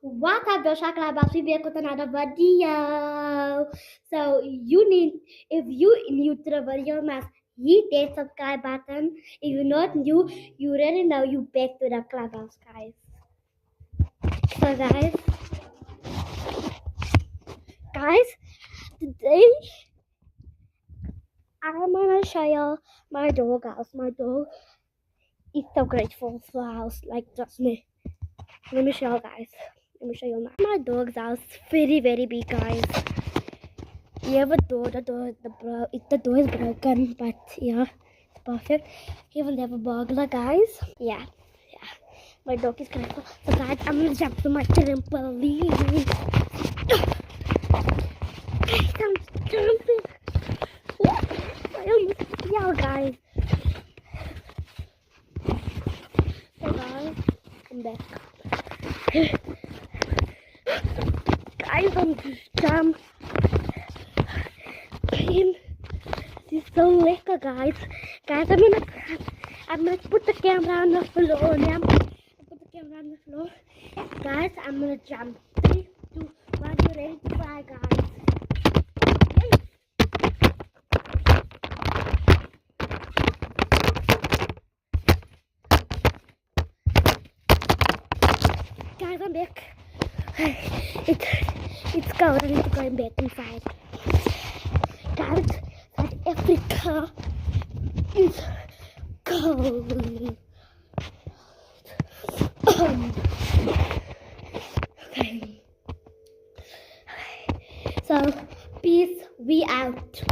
What's up, Joshua Clubhouse? We back with another video. So if you new to the video, must hit that subscribe button. If you're not new, you already know you back to the Clubhouse, guys. So guys, today I'm gonna show you my dog house. My dog is so grateful for the house, like just me. Let me show you guys. Let me show you my dog's house. Very big, guys. We have a door. The door is broken, but yeah, it's perfect. Even they have a burglar, guys. Yeah. My dog is grateful. So guys, I'm gonna jump to my trampoline. Guys, I'm jumping. I almost fell, guys. So guys, I'm back. Guys, I'm just jumping. This is so lekker, guys. Guys, I'm gonna put the camera on the floor. Guys, I'm gonna jump. 3, 2, 1, you ready to fly, guys? Guys, I'm back. It's cold. I need to go back inside. Guys, South Africa is cold. Okay. So, peace. We out.